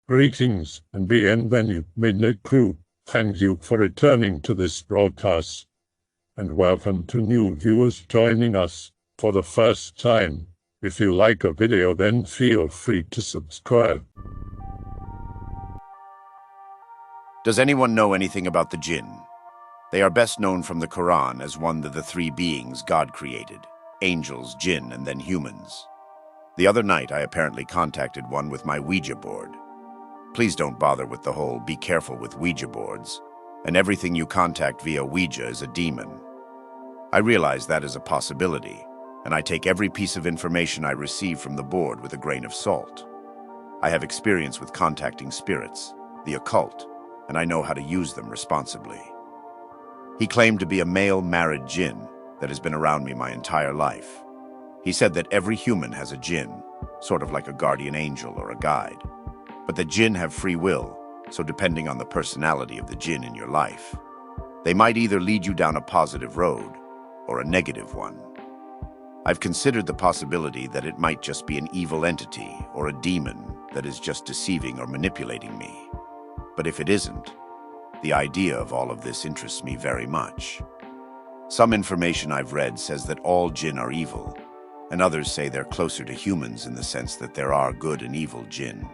Greetings and bienvenue, Midnight Crew. Thank you for returning to this broadcast, and welcome to new viewers joining us for the first time. If you like a video, then feel free to subscribe. Does anyone know anything about the Djinn? They are best known from the Quran as one of the three beings God created: angels, Djinn, and then humans. The other night, I apparently contacted one with my Ouija board. Please don't bother with the whole "be careful with Ouija boards," and everything you contact via Ouija is a demon. I realize that is a possibility, and I take every piece of information I receive from the board with a grain of salt. I have experience with contacting spirits, the occult, and I know how to use them responsibly. He claimed to be a male married Djinn that has been around me my entire life. He said that every human has a Djinn, sort of like a guardian angel or a guide. But the Djinn have free will, so depending on the personality of the Djinn in your life, they might either lead you down a positive road or a negative one. I've considered the possibility that it might just be an evil entity or a demon that is just deceiving or manipulating me. But if it isn't, the idea of all of this interests me very much. Some information I've read says that all Djinn are evil, and others say they're closer to humans in the sense that there are good and evil Djinn.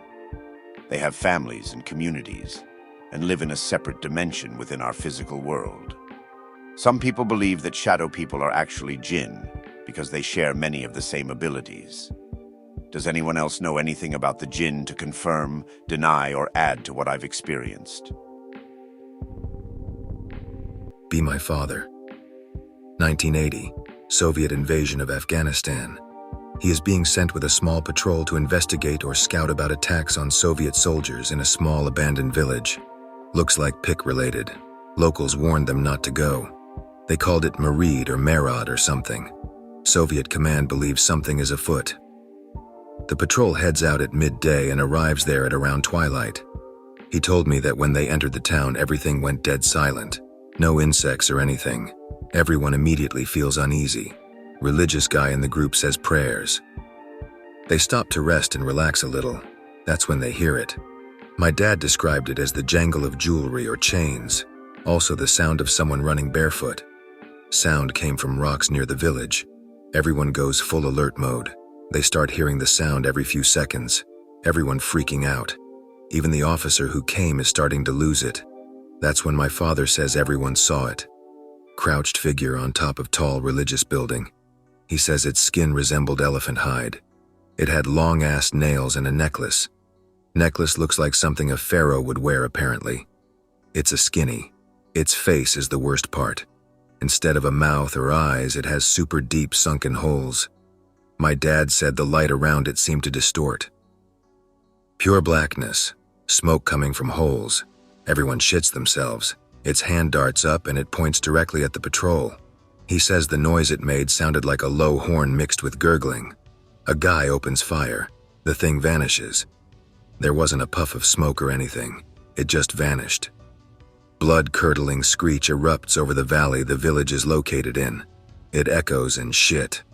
They have families and communities, and live in a separate dimension within our physical world. Some people believe that shadow people are actually Djinn because they share many of the same abilities. Does anyone else know anything about the Djinn to confirm, deny, or add to what I've experienced? Be My Father. 1980, Soviet invasion of Afghanistan. He is being sent with a small patrol to investigate or scout about attacks on Soviet soldiers in a small abandoned village. Looks like PIC-related. Locals warned them not to go. They called it Marid or Merad or something. Soviet command believes something is afoot. The patrol heads out at midday and arrives there at around twilight. He told me that when they entered the town, everything went dead silent. No insects or anything. Everyone immediately feels uneasy. Religious guy in the group says prayers. They stop to rest and relax a little. That's when they hear it. My dad described it as the jangle of jewelry or chains, also the sound of someone running barefoot. Sound came from rocks near the village. Everyone goes full alert mode. They start hearing the sound every few seconds. Everyone freaking out. Even the officer who came is starting to lose it. That's when my father says everyone saw it. Crouched figure on top of tall religious building. He says its skin resembled elephant hide. It had long-ass nails and a necklace. Necklace looks like something a pharaoh would wear apparently. It's a skinny. Its face is the worst part. Instead of a mouth or eyes, it has super deep sunken holes. My dad said the light around it seemed to distort. Pure blackness. Smoke coming from holes. Everyone shits themselves. Its hand darts up and it points directly at the patrol. He says the noise it made sounded like a low horn mixed with gurgling. A guy opens fire. The thing vanishes. There wasn't a puff of smoke or anything. It just vanished. Blood-curdling screech erupts over the valley the village is located in. It echoes in shit.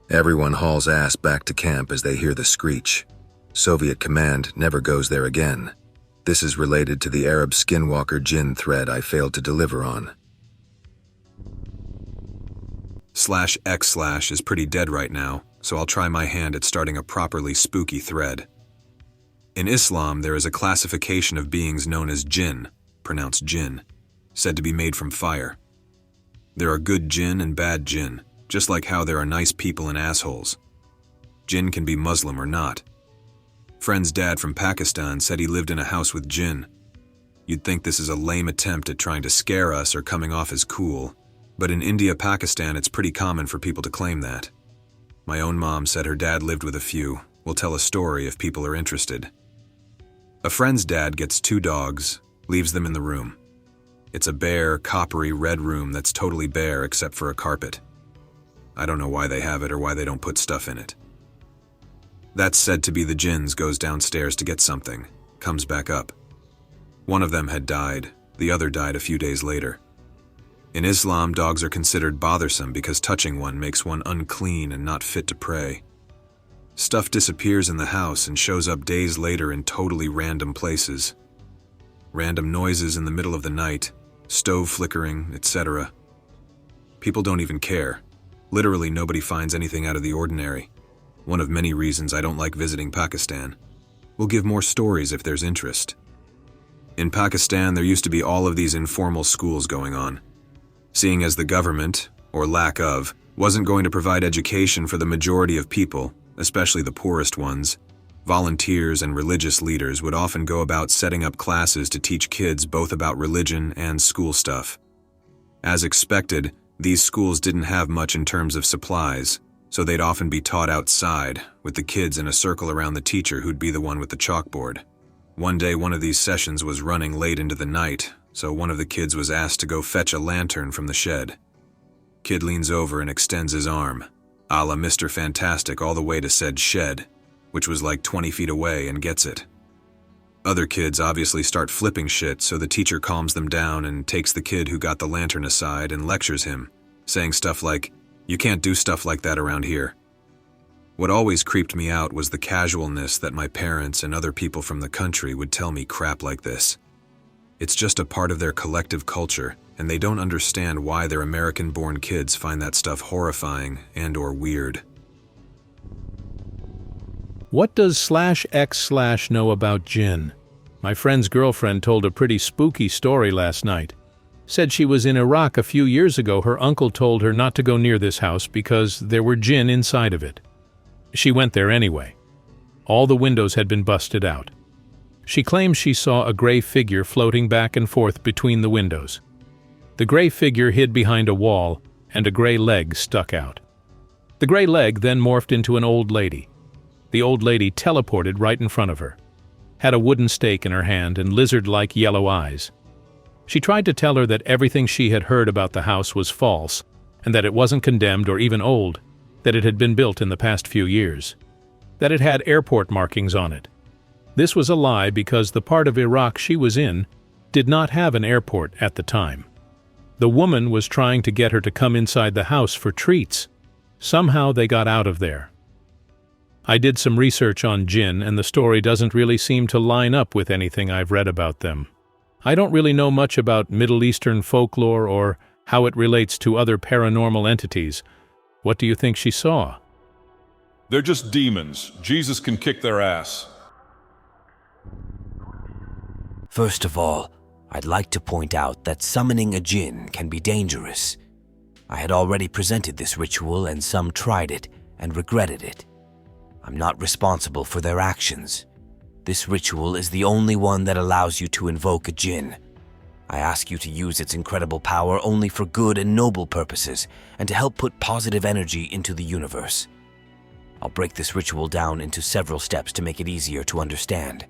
Everyone hauls ass back to camp as they hear the screech. Soviet command never goes there again. This is related to the Arab skinwalker Djinn thread I failed to deliver on. /x/ is pretty dead right now, so I'll try my hand at starting a properly spooky thread. In Islam, there is a classification of beings known as Djinn, pronounced Djinn, said to be made from fire. There are good Djinn and bad Djinn, just like how there are nice people and assholes. Djinn can be Muslim or not. Friend's dad from Pakistan said he lived in a house with Djinn. You'd think this is a lame attempt at trying to scare us or coming off as cool, but in India, Pakistan, it's pretty common for people to claim that. My own mom said her dad lived with a few. We'll tell a story if people are interested. A friend's dad gets 2 dogs, leaves them in the room. It's a bare, coppery red room that's totally bare except for a carpet. I don't know why they have it or why they don't put stuff in it. That's said to be the Djinns goes downstairs to get something, comes back up. One of them had died, the other died a few days later. In Islam, dogs are considered bothersome because touching one makes one unclean and not fit to pray. Stuff disappears in the house and shows up days later in totally random places. Random noises in the middle of the night, stove flickering, etc. People don't even care. Literally nobody finds anything out of the ordinary. One of many reasons I don't like visiting Pakistan. We'll give more stories if there's interest. In Pakistan, there used to be all of these informal schools going on. Seeing as the government, or lack of, wasn't going to provide education for the majority of people, especially the poorest ones, volunteers and religious leaders would often go about setting up classes to teach kids both about religion and school stuff. As expected, these schools didn't have much in terms of supplies, so they'd often be taught outside, with the kids in a circle around the teacher who'd be the one with the chalkboard. One day, one of these sessions was running late into the night, so one of the kids was asked to go fetch a lantern from the shed. Kid leans over and extends his arm, a la Mr. Fantastic, all the way to said shed, which was like 20 feet away, and gets it. Other kids obviously start flipping shit, so the teacher calms them down and takes the kid who got the lantern aside and lectures him, saying stuff like, "You can't do stuff like that around here." What always creeped me out was the casualness that my parents and other people from the country would tell me crap like this. It's just a part of their collective culture, and they don't understand why their American-born kids find that stuff horrifying and/or weird. What does /x/ know about Djinn? My friend's girlfriend told a pretty spooky story last night. Said she was in Iraq a few years ago. Her uncle told her not to go near this house because there were Djinn inside of it. She went there anyway. All the windows had been busted out. She claims she saw a gray figure floating back and forth between the windows. The gray figure hid behind a wall, and a gray leg stuck out. The gray leg then morphed into an old lady. The old lady teleported right in front of her, had a wooden stake in her hand and lizard-like yellow eyes. She tried to tell her that everything she had heard about the house was false, and that it wasn't condemned or even old, that it had been built in the past few years, that it had airport markings on it. This was a lie because the part of Iraq she was in did not have an airport at the time. The woman was trying to get her to come inside the house for treats. Somehow they got out of there. I did some research on Djinn, and the story doesn't really seem to line up with anything I've read about them. I don't really know much about Middle Eastern folklore or how it relates to other paranormal entities. What do you think she saw? They're just demons. Jesus can kick their ass. First of all, I'd like to point out that summoning a Djinn can be dangerous. I had already presented this ritual and some tried it and regretted it. I'm not responsible for their actions. This ritual is the only one that allows you to invoke a Djinn. I ask you to use its incredible power only for good and noble purposes and to help put positive energy into the universe. I'll break this ritual down into several steps to make it easier to understand.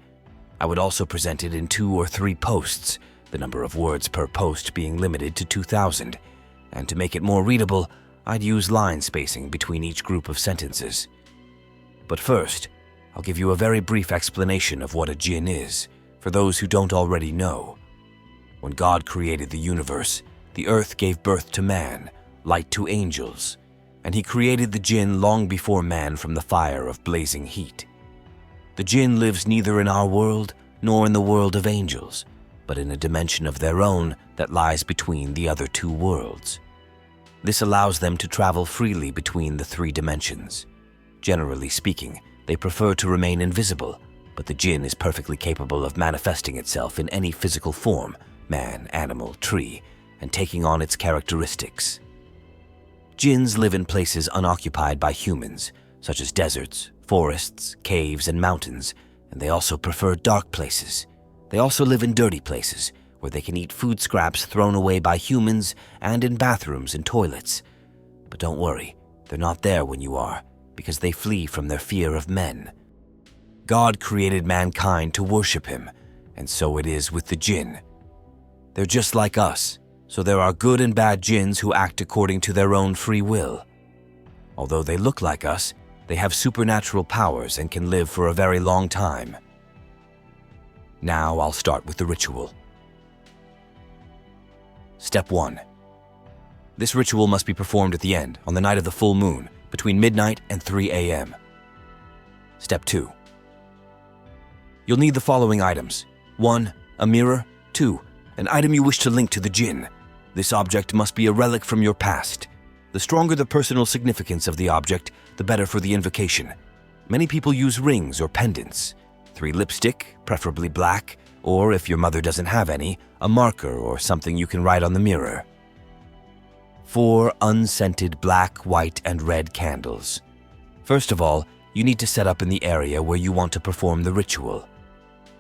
I would also present it in 2 or 3 posts, the number of words per post being limited to 2,000. And to make it more readable, I'd use line spacing between each group of sentences. But first, I'll give you a very brief explanation of what a Djinn is, for those who don't already know. When God created the universe, the earth gave birth to man, light to angels, and he created the Djinn long before man from the fire of blazing heat. The Djinn lives neither in our world nor in the world of angels, but in a dimension of their own that lies between the other 2 worlds. This allows them to travel freely between the 3 dimensions. Generally speaking, they prefer to remain invisible, but the Djinn is perfectly capable of manifesting itself in any physical form, man, animal, tree, and taking on its characteristics. Djinns live in places unoccupied by humans, such as deserts, forests, caves, and mountains, and they also prefer dark places. They also live in dirty places, where they can eat food scraps thrown away by humans and in bathrooms and toilets. But don't worry, they're not there when you are, because they flee from their fear of men. God created mankind to worship him, and so it is with the Djinn. They're just like us, so there are good and bad Djinns who act according to their own free will. Although they look like us, they have supernatural powers and can live for a very long time. Now I'll start with the ritual. Step 1. This ritual must be performed at the end, on the night of the full moon, between midnight and 3 a.m. Step 2. You'll need the following items. 1. A mirror. 2. An item you wish to link to the Djinn. This object must be a relic from your past. The stronger the personal significance of the object, the better for the invocation. Many people use rings or pendants. 3 lipstick, preferably black, or if your mother doesn't have any, a marker or something you can write on the mirror. 4 unscented black, white, and red candles. First of all, you need to set up in the area where you want to perform the ritual.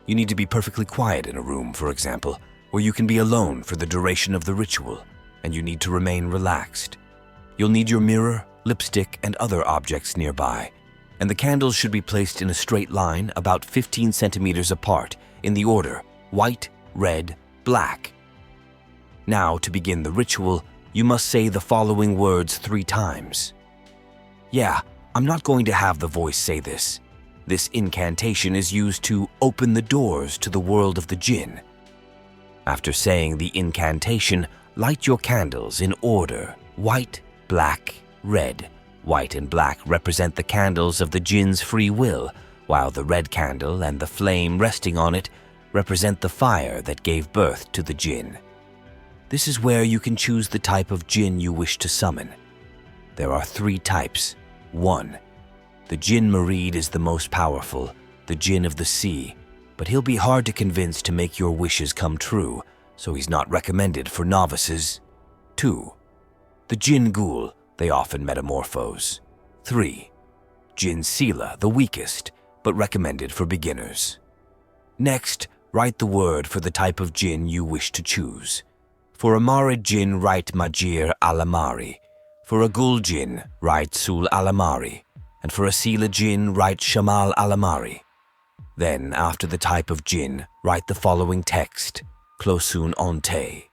You need to be perfectly quiet in a room, for example, where you can be alone for the duration of the ritual, and you need to remain relaxed. You'll need your mirror, lipstick, and other objects nearby, and the candles should be placed in a straight line about 15 centimeters apart in the order white, red, black. Now, to begin the ritual, you must say the following words 3 times. Yeah, I'm not going to have the voice say this. This incantation is used to open the doors to the world of the Djinn. After saying the incantation, light your candles in order white, black, red. White and black represent the candles of the Djinn's free will, while the red candle and the flame resting on it represent the fire that gave birth to the Djinn. This is where you can choose the type of Djinn you wish to summon. There are 3 types. 1. The Djinn Marid is the most powerful, the Djinn of the sea, but he'll be hard to convince to make your wishes come true, so he's not recommended for novices. 2. The Djinn Ghoul, they often metamorphose. 3. Djinn Sila, the weakest, but recommended for beginners. Next, write the word for the type of Djinn you wish to choose. For a Marid Djinn, write Majir Alamari. For a Ghoul Djinn, write Sul Alamari. And for a Sila Djinn, write Shamal Alamari. Then, after the type of Djinn, write the following text, Klosun Onte.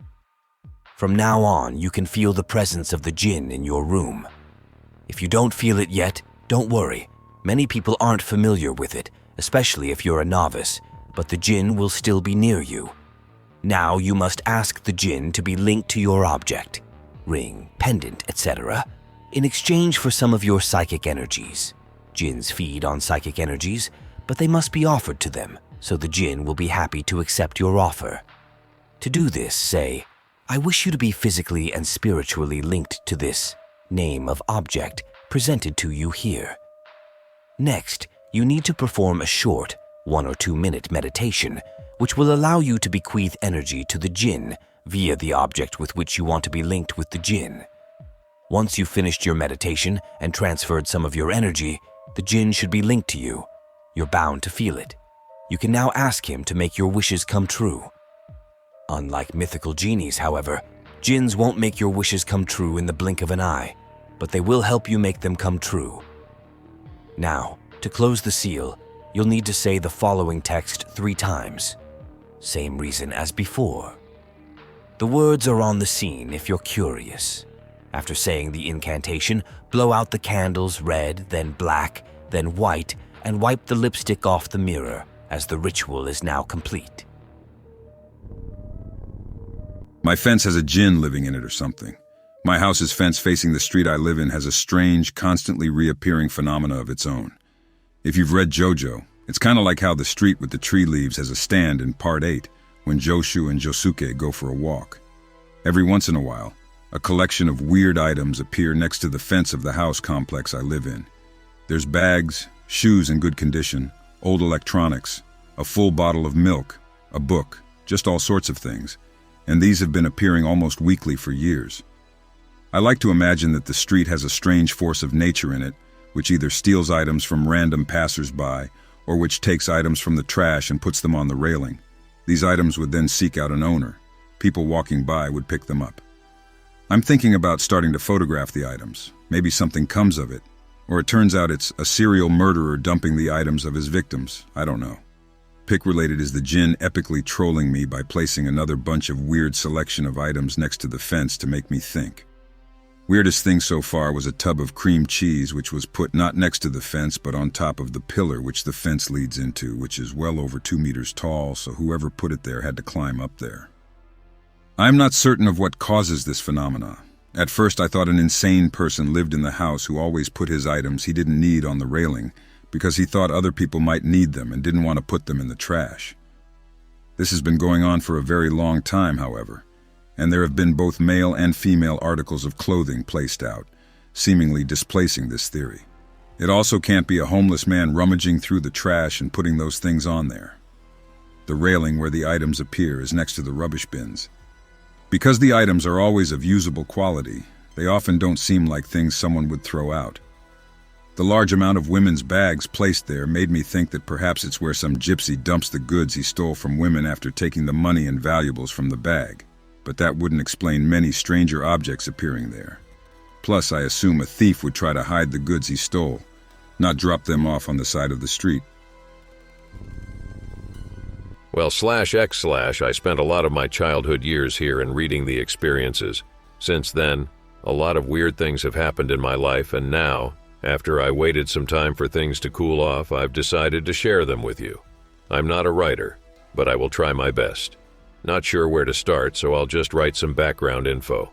From now on, you can feel the presence of the Djinn in your room. If you don't feel it yet, don't worry. Many people aren't familiar with it, especially if you're a novice, but the Djinn will still be near you. Now you must ask the Djinn to be linked to your object, ring, pendant, etc., in exchange for some of your psychic energies. Djinns feed on psychic energies, but they must be offered to them, so the Djinn will be happy to accept your offer. To do this, say, I wish you to be physically and spiritually linked to this name of object presented to you here. Next, you need to perform a short 1 or 2 minute meditation, which will allow you to bequeath energy to the Djinn via the object with which you want to be linked with the Djinn. Once you've finished your meditation and transferred some of your energy, the Djinn should be linked to you. You're bound to feel it. You can now ask him to make your wishes come true. Unlike mythical genies, however, Djinns won't make your wishes come true in the blink of an eye, but they will help you make them come true. Now, to close the seal, you'll need to say the following text 3 times. Same reason as before. The words are on the scene if you're curious. After saying the incantation, blow out the candles red, then black, then white, and wipe the lipstick off the mirror, as the ritual is now complete. My fence has a Djinn living in it or something. My house's fence facing the street I live in has a strange, constantly reappearing phenomena of its own. If you've read JoJo, it's kind of like how the street with the tree leaves has a stand in Part 8 when Joshu and Josuke go for a walk. Every once in a while, a collection of weird items appear next to the fence of the house complex I live in. There's bags, shoes in good condition, old electronics, a full bottle of milk, a book, just all sorts of things, and these have been appearing almost weekly for years. I like to imagine that the street has a strange force of nature in it, which either steals items from random passers-by or which takes items from the trash and puts them on the railing. These items would then seek out an owner. People walking by would pick them up. I'm thinking about starting to photograph the items. Maybe something comes of it. Or it turns out it's a serial murderer dumping the items of his victims. I don't know. Pic-related is the Djinn epically trolling me by placing another bunch of weird selection of items next to the fence to make me think. Weirdest thing so far was a tub of cream cheese which was put not next to the fence but on top of the pillar which the fence leads into, which is well over 2 meters tall, so whoever put it there had to climb up there. I'm not certain of what causes this phenomena. At first I thought an insane person lived in the house who always put his items he didn't need on the railing because he thought other people might need them and didn't want to put them in the trash. This has been going on for a very long time, however, and there have been both male and female articles of clothing placed out, seemingly displacing this theory. It also can't be a homeless man rummaging through the trash and putting those things on there. The railing where the items appear is next to the rubbish bins. Because the items are always of usable quality, they often don't seem like things someone would throw out. The large amount of women's bags placed there made me think that perhaps it's where some gypsy dumps the goods he stole from women after taking the money and valuables from the bag, but that wouldn't explain many stranger objects appearing there. Plus, I assume a thief would try to hide the goods he stole, not drop them off on the side of the street. Well, /x/ I spent a lot of my childhood years here and reading the experiences. Since then, a lot of weird things have happened in my life, and now, after I waited some time for things to cool off, I've decided to share them with you. I'm not a writer, but I will try my best. Not sure where to start, so I'll just write some background info.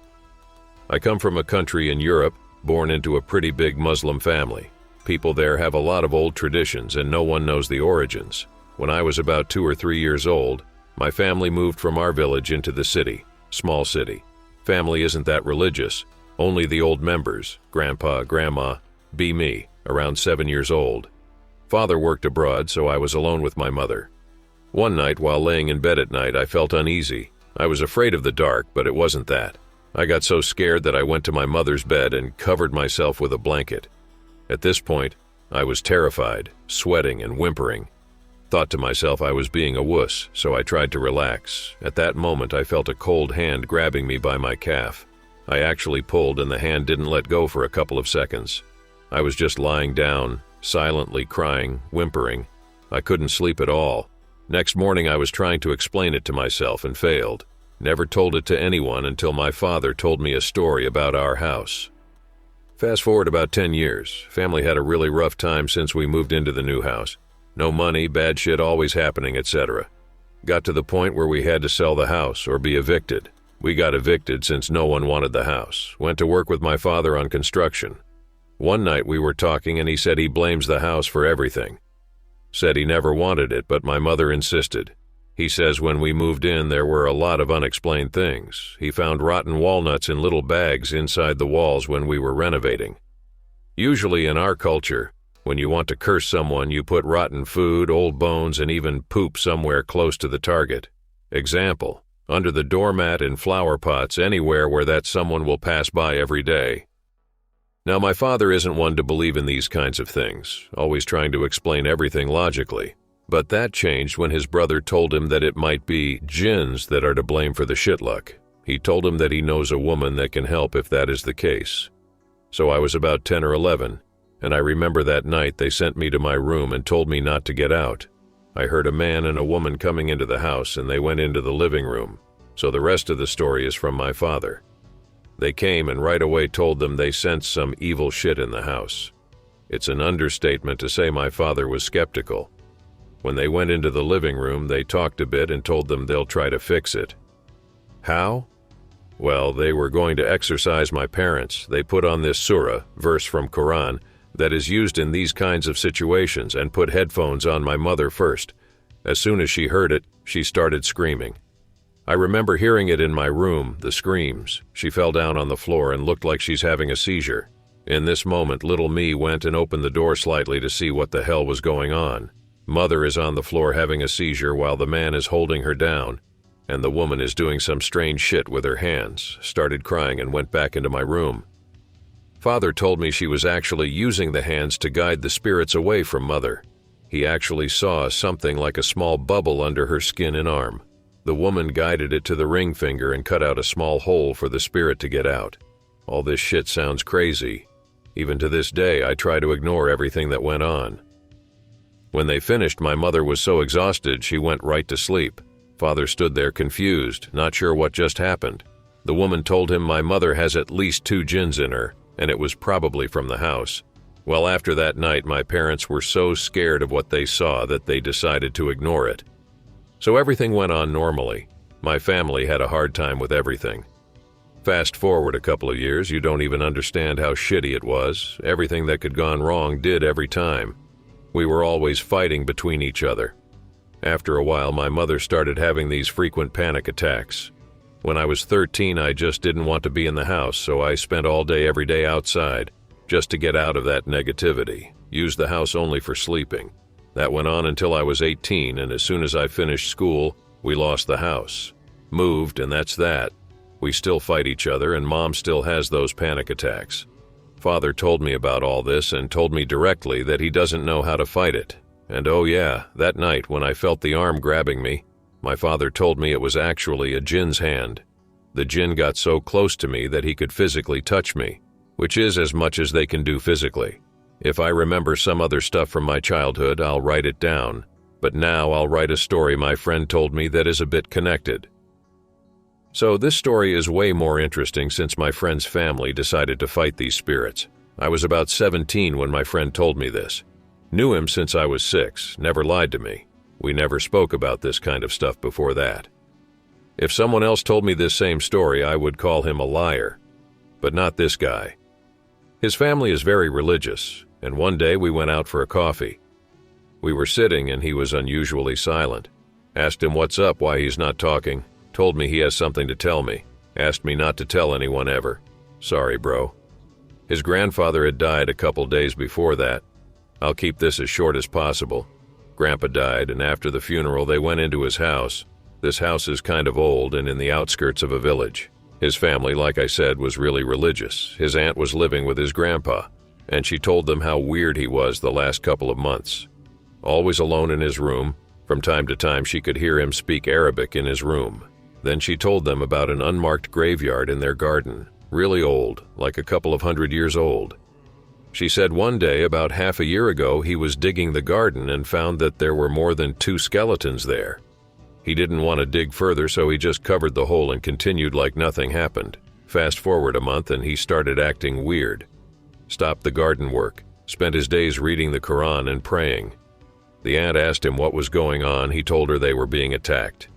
I come from a country in Europe, born into a pretty big Muslim family. People there have a lot of old traditions and no one knows the origins. When I was about 2 or 3 years old, my family moved from our village into the city, small city. Family isn't that religious, only the old members, grandpa, grandma, me, around 7 years old. Father worked abroad, so I was alone with my mother. One night, while laying in bed at night, I felt uneasy. I was afraid of the dark, but it wasn't that. I got so scared that I went to my mother's bed and covered myself with a blanket. At this point, I was terrified, sweating and whimpering. Thought to myself I was being a wuss, so I tried to relax. At that moment, I felt a cold hand grabbing me by my calf. I actually pulled and the hand didn't let go for a couple of seconds. I was just lying down, silently crying, whimpering. I couldn't sleep at all. Next morning I was trying to explain it to myself and failed. Never told it to anyone until my father told me a story about our house. Fast forward about 10 years. Family had a really rough time since we moved into the new house. No money, bad shit always happening, etc. Got to the point where we had to sell the house or be evicted. We got evicted since no one wanted the house. Went to work with my father on construction. One night we were talking and he said he blames the house for everything. Said he never wanted it, but my mother insisted. He says when we moved in there were a lot of unexplained things. He found rotten walnuts in little bags inside the walls when we were renovating. Usually in our culture, when you want to curse someone, you put rotten food, old bones, and even poop somewhere close to the target. Example, under the doormat, in flower pots, anywhere where that someone will pass by every day. Now, my father isn't one to believe in these kinds of things, always trying to explain everything logically. But that changed when his brother told him that it might be Djinns that are to blame for the shit luck. He told him that he knows a woman that can help if that is the case. So I was about 10 or 11, and I remember that night they sent me to my room and told me not to get out. I heard a man and a woman coming into the house and they went into the living room. So the rest of the story is from my father. They came and right away told them they sensed some evil shit in the house. It's an understatement to say my father was skeptical. When they went into the living room, they talked a bit and told them they'll try to fix it. How? Well, they were going to exorcise my parents. They put on this surah, verse from Quran, that is used in these kinds of situations and put headphones on my mother first. As soon as she heard it, she started screaming. I remember hearing it in my room, the screams. She fell down on the floor and looked like she's having a seizure. In this moment, little me went and opened the door slightly to see what the hell was going on. Mother is on the floor having a seizure while the man is holding her down, and the woman is doing some strange shit with her hands, started crying and went back into my room. Father told me she was actually using the hands to guide the spirits away from Mother. He actually saw something like a small bubble under her skin and arm. The woman guided it to the ring finger and cut out a small hole for the spirit to get out. All this shit sounds crazy. Even to this day, I try to ignore everything that went on. When they finished, my mother was so exhausted she went right to sleep. Father stood there confused, not sure what just happened. The woman told him my mother has at least 2 Djinns in her, and it was probably from the house. Well, after that night, my parents were so scared of what they saw that they decided to ignore it. So everything went on normally. My family had a hard time with everything. Fast forward a couple of years, you don't even understand how shitty it was. Everything that could gone wrong did every time. We were always fighting between each other. After a while, my mother started having these frequent panic attacks. When I was 13, I just didn't want to be in the house, so I spent all day every day outside, just to get out of that negativity. Used the house only for sleeping. That went on until I was 18, and as soon as I finished school, we lost the house. Moved, and that's that. We still fight each other, and Mom still has those panic attacks. Father told me about all this and told me directly that he doesn't know how to fight it. And oh yeah, that night when I felt the arm grabbing me, my father told me it was actually a Djinn's hand. The Djinn got so close to me that he could physically touch me, which is as much as they can do physically. If I remember some other stuff from my childhood, I'll write it down. But now I'll write a story my friend told me that is a bit connected. So this story is way more interesting since my friend's family decided to fight these spirits. I was about 17 when my friend told me this. Knew him since I was 6, never lied to me. We never spoke about this kind of stuff before that. If someone else told me this same story, I would call him a liar. But not this guy. His family is very religious, and one day we went out for a coffee. We were sitting and he was unusually silent. Asked him what's up, why he's not talking. Told me he has something to tell me. Asked me not to tell anyone ever. Sorry, bro. His grandfather had died a couple days before that. I'll keep this as short as possible. Grandpa died, and after the funeral they went into his house. This house is kind of old and in the outskirts of a village. His family, like I said, was really religious. His aunt was living with his grandpa, and she told them how weird he was the last couple of months. Always alone in his room. From time to time she could hear him speak Arabic in his room. Then she told them about an unmarked graveyard in their garden, really old, like a couple of 100 years old. She said one day, about half a year ago, he was digging the garden and found that there were more than 2 skeletons there. He didn't want to dig further, so he just covered the hole and continued like nothing happened. Fast forward a month and he started acting weird. Stopped the garden work, spent his days reading the Quran and praying. The aunt asked him what was going on. He told her they were being attacked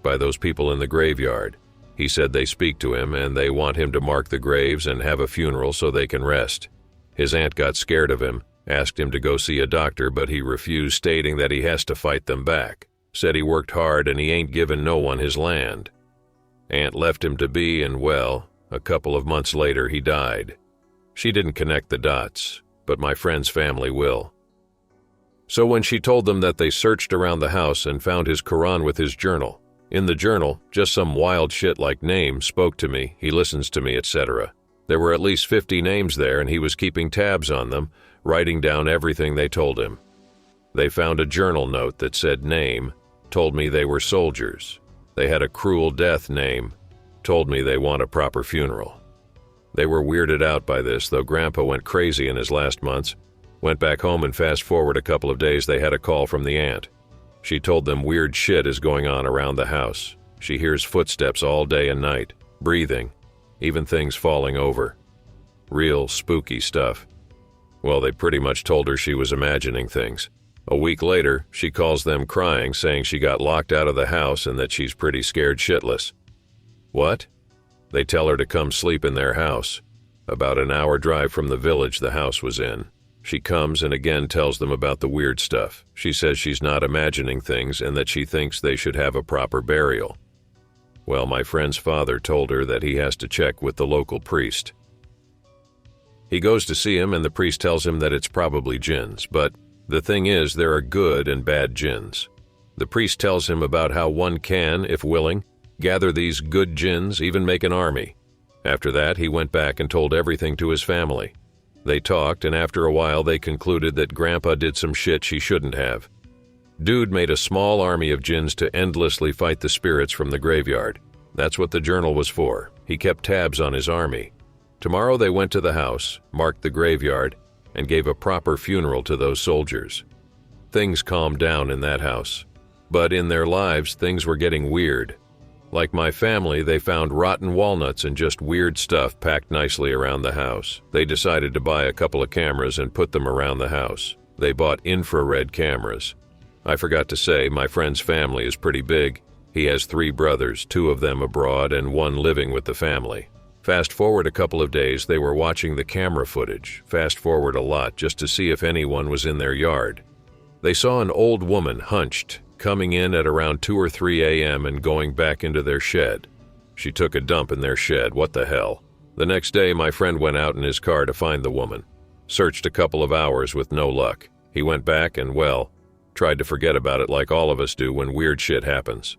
by those people in the graveyard. He said they speak to him and they want him to mark the graves and have a funeral so they can rest. His aunt got scared of him, asked him to go see a doctor, but he refused, stating that he has to fight them back. Said he worked hard and he ain't given no one his land. Aunt left him to be, and well, a couple of months later he died. She didn't connect the dots, but my friend's family will. So when she told them that they searched around the house and found his Quran with his journal. In the journal, just some wild shit like name, spoke to me, he listens to me, etc. There were at least 50 names there and he was keeping tabs on them, writing down everything they told him. They found a journal note that said name, told me they were soldiers. They had a cruel death name, told me they want a proper funeral. They were weirded out by this, though Grandpa went crazy in his last months. Went back home and fast forward a couple of days they had a call from the aunt. She told them weird shit is going on around the house. She hears footsteps all day and night, breathing, even things falling over. Real spooky stuff. Well, they pretty much told her she was imagining things. A week later, she calls them crying, saying she got locked out of the house and that she's pretty scared shitless. What? They tell her to come sleep in their house. About an hour drive from the village the house was in. She comes and again tells them about the weird stuff. She says she's not imagining things and that she thinks they should have a proper burial. Well, my friend's father told her that he has to check with the local priest. He goes to see him and the priest tells him that it's probably Djinns, but the thing is there are good and bad Djinns. The priest tells him about how one can, if willing, gather these good Djinns, even make an army. After that, he went back and told everything to his family. They talked, and after a while they concluded that Grandpa did some shit she shouldn't have. Dude made a small army of Djinns to endlessly fight the spirits from the graveyard. That's what the journal was for. He kept tabs on his army. Tomorrow they went to the house, marked the graveyard, and gave a proper funeral to those soldiers. Things calmed down in that house. But in their lives, things were getting weird. Like my family, they found rotten walnuts and just weird stuff packed nicely around the house. They decided to buy a couple of cameras and put them around the house. They bought infrared cameras. I forgot to say, my friend's family is pretty big. He has 3 brothers, 2 of them abroad and 1 living with the family. Fast forward a couple of days, they were watching the camera footage. Fast forward a lot just to see if anyone was in their yard. They saw an old woman hunched, coming in at around 2 or 3 a.m. and going back into their shed. She took a dump in their shed, what the hell. The next day, my friend went out in his car to find the woman. Searched a couple of hours with no luck. He went back and, well, tried to forget about it like all of us do when weird shit happens.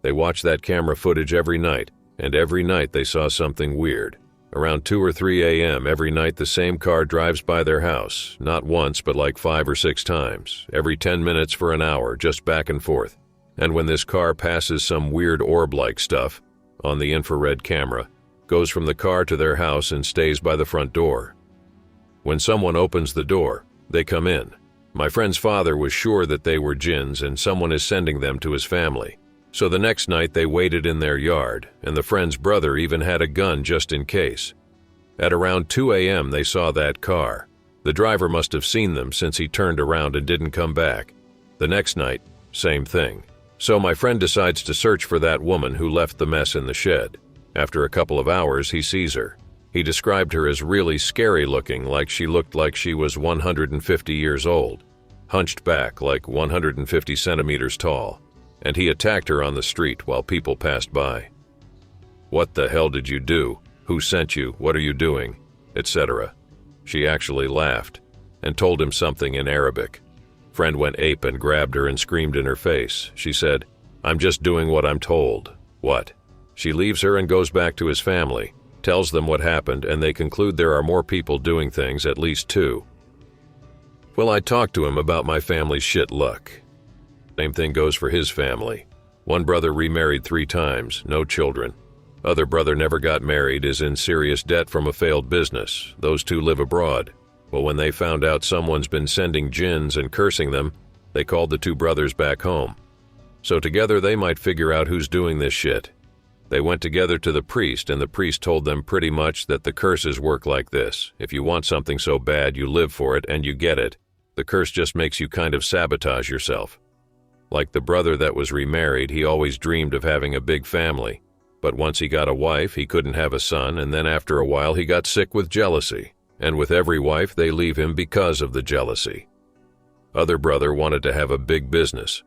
They watched that camera footage every night, and every night they saw something weird. Around 2 or 3 a.m. every night the same car drives by their house, not once but like 5 or 6 times, every 10 minutes for an hour, just back and forth. And when this car passes some weird orb-like stuff on the infrared camera, goes from the car to their house and stays by the front door. When someone opens the door, they come in. My friend's father was sure that they were Djinns and someone is sending them to his family. So the next night they waited in their yard, and the friend's brother even had a gun just in case. At around 2 a.m. they saw that car. The driver must have seen them since he turned around and didn't come back. The next night, same thing. So my friend decides to search for that woman who left the mess in the shed. After a couple of hours, he sees her. He described her as really scary looking, like she looked like she was 150 years old, hunched back like 150 centimeters tall. And he attacked her on the street while people passed by. What the hell did you do? Who sent you? What are you doing? Etc. She actually laughed and told him something in Arabic. Friend went ape and grabbed her and screamed in her face. She said, "I'm just doing what I'm told." What? She leaves her and goes back to his family, tells them what happened, and they conclude there are more people doing things, at least 2. Well, I talked to him about my family's shit luck. Same thing goes for his family. One brother remarried 3 times, no children. Other brother never got married, is in serious debt from a failed business. Those 2 live abroad. Well, when they found out someone's been sending Djinns and cursing them, they called the 2 brothers back home. So together they might figure out who's doing this shit. They went together to the priest, and the priest told them pretty much that the curses work like this. If you want something so bad, you live for it and you get it. The curse just makes you kind of sabotage yourself. Like the brother that was remarried, he always dreamed of having a big family. But once he got a wife, he couldn't have a son, and then after a while he got sick with jealousy. And with every wife, they leave him because of the jealousy. Other brother wanted to have a big business,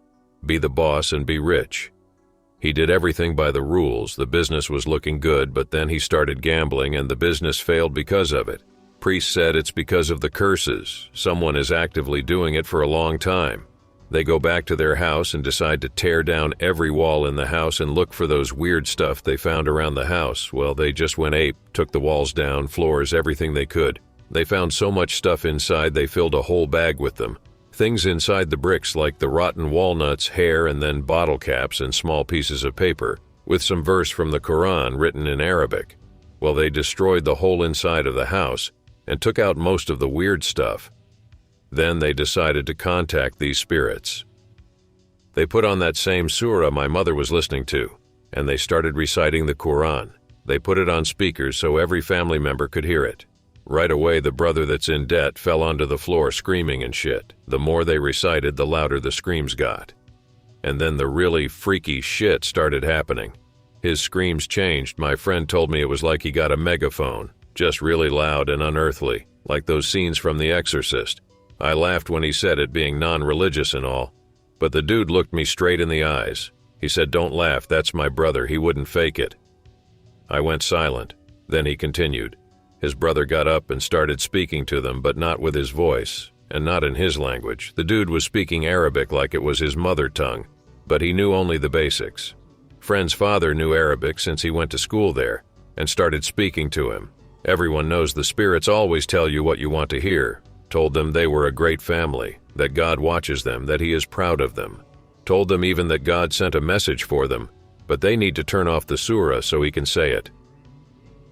be the boss and be rich. He did everything by the rules. The business was looking good, but then he started gambling and the business failed because of it. Priest said it's because of the curses. Someone is actively doing it for a long time. They go back to their house and decide to tear down every wall in the house and look for those weird stuff they found around the house. Well, they just went ape, took the walls down, floors, everything they could. They found so much stuff inside they filled a whole bag with them. Things inside the bricks like the rotten walnuts, hair, and then bottle caps and small pieces of paper, with some verse from the Quran written in Arabic. Well, they destroyed the whole inside of the house and took out most of the weird stuff. Then they decided to contact these spirits. They put on that same surah my mother was listening to, and they started reciting the Quran. They put it on speakers so every family member could hear it. Right away, the brother that's in debt fell onto the floor screaming and shit. The more they recited, the louder the screams got. And then the really freaky shit started happening. His screams changed. My friend told me it was like he got a megaphone, just really loud and unearthly, like those scenes from The Exorcist. I laughed when he said it, being non-religious and all, but the dude looked me straight in the eyes. He said, "Don't laugh, that's my brother, he wouldn't fake it." I went silent. Then he continued. His brother got up and started speaking to them, but not with his voice, and not in his language. The dude was speaking Arabic like it was his mother tongue, but he knew only the basics. Friend's father knew Arabic since he went to school there, and started speaking to him. Everyone knows the spirits always tell you what you want to hear. Told them they were a great family, that God watches them, that he is proud of them. Told them even that God sent a message for them, but they need to turn off the surah so he can say it.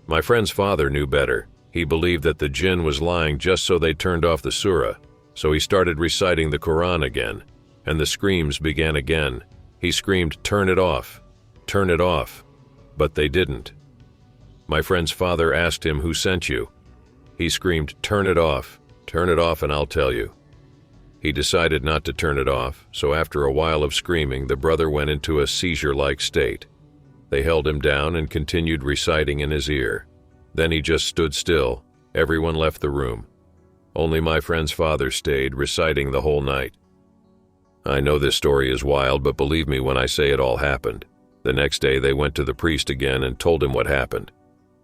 My friend's father knew better. He believed that the Djinn was lying just so they turned off the surah, so he started reciting the Quran again, and the screams began again. He screamed, "Turn it off, turn it off," but they didn't. My friend's father asked him, "Who sent you?" He screamed, turn it off and I'll tell you." He decided not to turn it off, so after a while of screaming, the brother went into a seizure-like state. They held him down and continued reciting in his ear. Then he just stood still. Everyone left the room. Only my friend's father stayed, reciting the whole night. I know this story is wild, but believe me when I say it all happened. The next day they went to the priest again and told him what happened.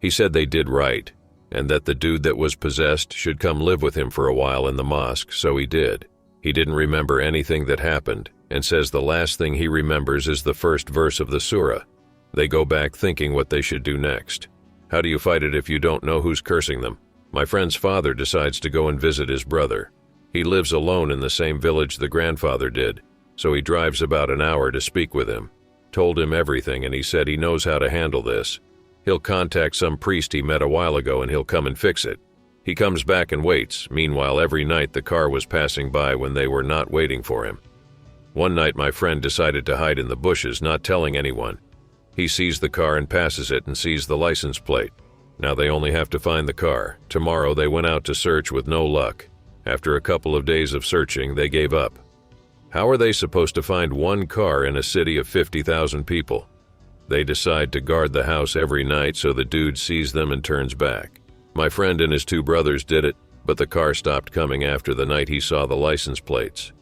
He said they did right, and that the dude that was possessed should come live with him for a while in the mosque, so he did. He didn't remember anything that happened, and says the last thing he remembers is the first verse of the surah. They go back thinking what they should do next. How do you fight it if you don't know who's cursing them? My friend's father decides to go and visit his brother. He lives alone in the same village the grandfather did, so he drives about an hour to speak with him. Told him everything, and he said he knows how to handle this. He'll contact some priest he met a while ago and he'll come and fix it. He comes back and waits. Meanwhile, every night the car was passing by when they were not waiting for him. One night my friend decided to hide in the bushes, not telling anyone. He sees the car and passes it and sees the license plate. Now they only have to find the car. Tomorrow they went out to search with no luck. After a couple of days of searching, they gave up. How are they supposed to find one car in a city of 50,000 people? They decide to guard the house every night so the dude sees them and turns back. My friend and his two brothers did it, but the car stopped coming after the night he saw the license plates.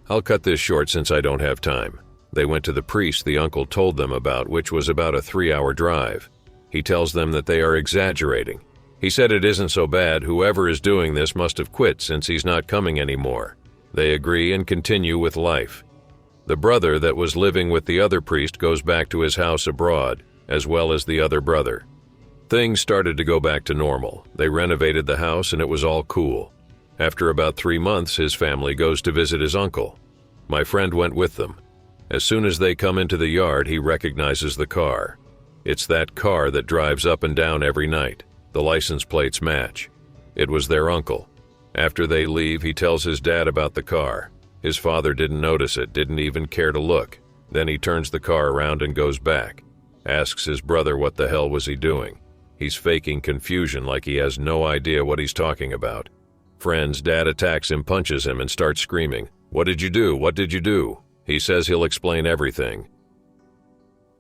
I'll cut this short since I don't have time. They went to the priest the uncle told them about, which was about a 3-hour drive. He tells them that they are exaggerating. He said it isn't so bad, whoever is doing this must have quit since he's not coming anymore. They agree and continue with life. The brother that was living with the other priest goes back to his house abroad, as well as the other brother. Things started to go back to normal. They renovated the house and it was all cool. After about 3 months, his family goes to visit his uncle. My friend went with them. As soon as they come into the yard, he recognizes the car. It's that car that drives up and down every night. The license plates match. It was their uncle. After they leave, he tells his dad about the car. His father didn't notice it, didn't even care to look. Then he turns the car around and goes back. Asks his brother what the hell was he doing. He's faking confusion like he has no idea what he's talking about. Friend's dad attacks him, punches him, and starts screaming, "What did you do? What did you do?" He says he'll explain everything.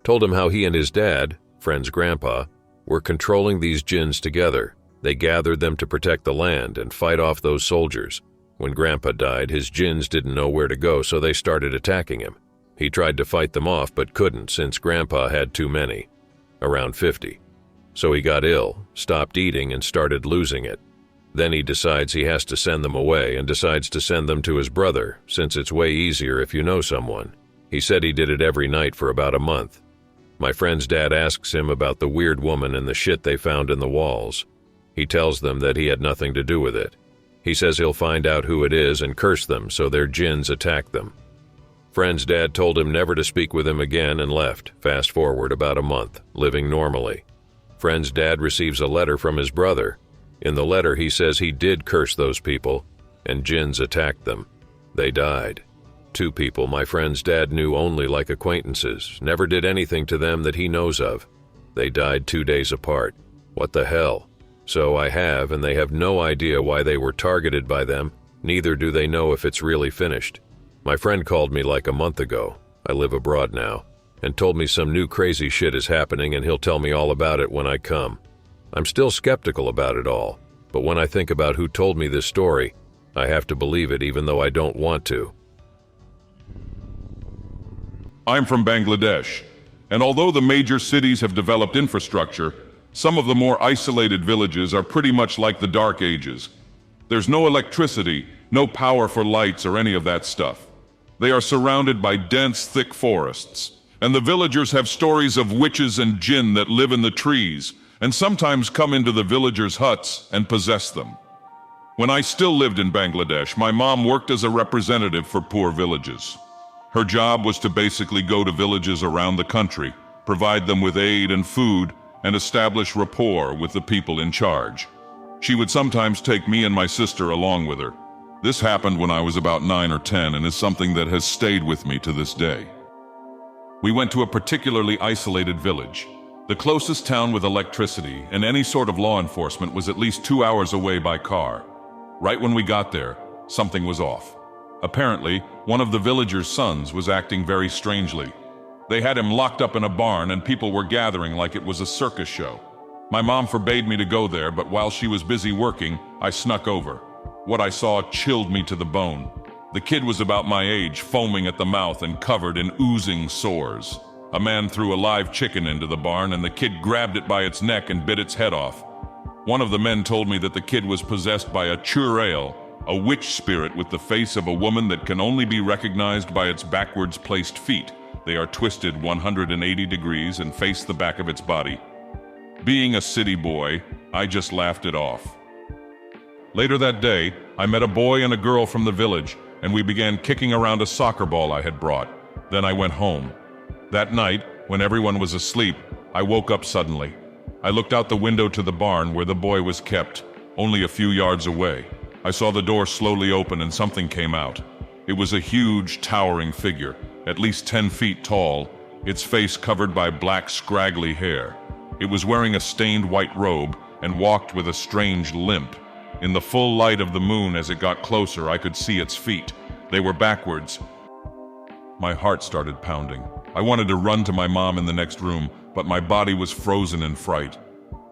Told him how he and his dad, friend's grandpa, were controlling these Djinns together. They gathered them to protect the land and fight off those soldiers. When Grandpa died, his Djinns didn't know where to go, so they started attacking him. He tried to fight them off but couldn't since Grandpa had too many, around 50. So he got ill, stopped eating, and started losing it. Then he decides he has to send them away and decides to send them to his brother, since it's way easier if you know someone. He said he did it every night for about a month. My friend's dad asks him about the weird woman and the shit they found in the walls. He tells them that he had nothing to do with it. He says he'll find out who it is and curse them so their Djinns attack them. Friend's dad told him never to speak with him again and left. Fast forward about a month, living normally. Friend's dad receives a letter from his brother. In the letter he says he did curse those people, and Djinns attacked them. They died. 2 people my friend's dad knew only like acquaintances, never did anything to them that he knows of. They died 2 days apart. What the hell? So I have, and they have no idea why they were targeted by them, neither do they know if it's really finished. My friend called me like a month ago, I live abroad now, and told me some new crazy shit is happening and he'll tell me all about it when I come. I'm still skeptical about it all, but when I think about who told me this story, I have to believe it even though I don't want to. I'm from Bangladesh, and although the major cities have developed infrastructure, some of the more isolated villages are pretty much like the Dark Ages. There's no electricity, no power for lights or any of that stuff. They are surrounded by dense, thick forests, and the villagers have stories of witches and Djinn that live in the trees, and sometimes come into the villagers' huts and possess them. When I still lived in Bangladesh, my mom worked as a representative for poor villages. Her job was to basically go to villages around the country, provide them with aid and food, and establish rapport with the people in charge. She would sometimes take me and my sister along with her. This happened when I was about 9 or 10 and is something that has stayed with me to this day. We went to a particularly isolated village. The closest town with electricity and any sort of law enforcement was at least 2 hours away by car. Right when we got there, something was off. Apparently, one of the villagers' sons was acting very strangely. They had him locked up in a barn and people were gathering like it was a circus show. My mom forbade me to go there, but while she was busy working, I snuck over. What I saw chilled me to the bone. The kid was about my age, foaming at the mouth and covered in oozing sores. A man threw a live chicken into the barn, and the kid grabbed it by its neck and bit its head off. One of the men told me that the kid was possessed by a Churail, a witch spirit with the face of a woman that can only be recognized by its backwards placed feet. They are twisted 180 degrees and face the back of its body. Being a city boy, I just laughed it off. Later that day, I met a boy and a girl from the village, and we began kicking around a soccer ball I had brought. Then I went home. That night, when everyone was asleep, I woke up suddenly. I looked out the window to the barn where the boy was kept, only a few yards away. I saw the door slowly open and something came out. It was a huge, towering figure, at least 10 feet tall, its face covered by black, scraggly hair. It was wearing a stained white robe and walked with a strange limp. In the full light of the moon as it got closer, I could see its feet. They were backwards. My heart started pounding. I wanted to run to my mom in the next room, but my body was frozen in fright.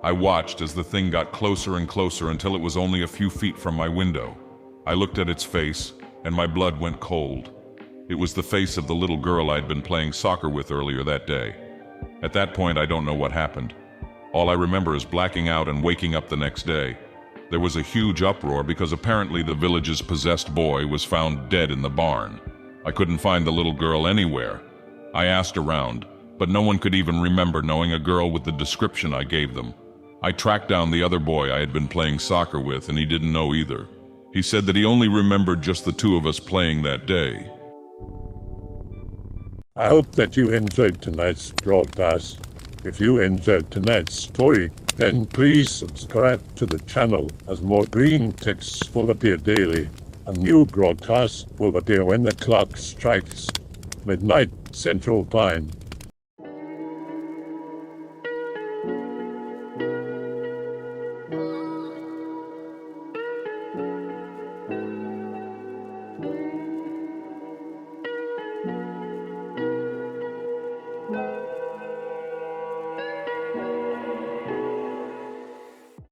I watched as the thing got closer and closer until it was only a few feet from my window. I looked at its face, and my blood went cold. It was the face of the little girl I'd been playing soccer with earlier that day. At that point, I don't know what happened. All I remember is blacking out and waking up the next day. There was a huge uproar because apparently the village's possessed boy was found dead in the barn. I couldn't find the little girl anywhere. I asked around, but no one could even remember knowing a girl with the description I gave them. I tracked down the other boy I had been playing soccer with, and he didn't know either. He said that he only remembered just the two of us playing that day. I hope that you enjoyed tonight's broadcast. If you enjoyed tonight's story, then please subscribe to the channel, as more Greentext will appear daily. A new broadcast will appear when the clock strikes midnight Central Time.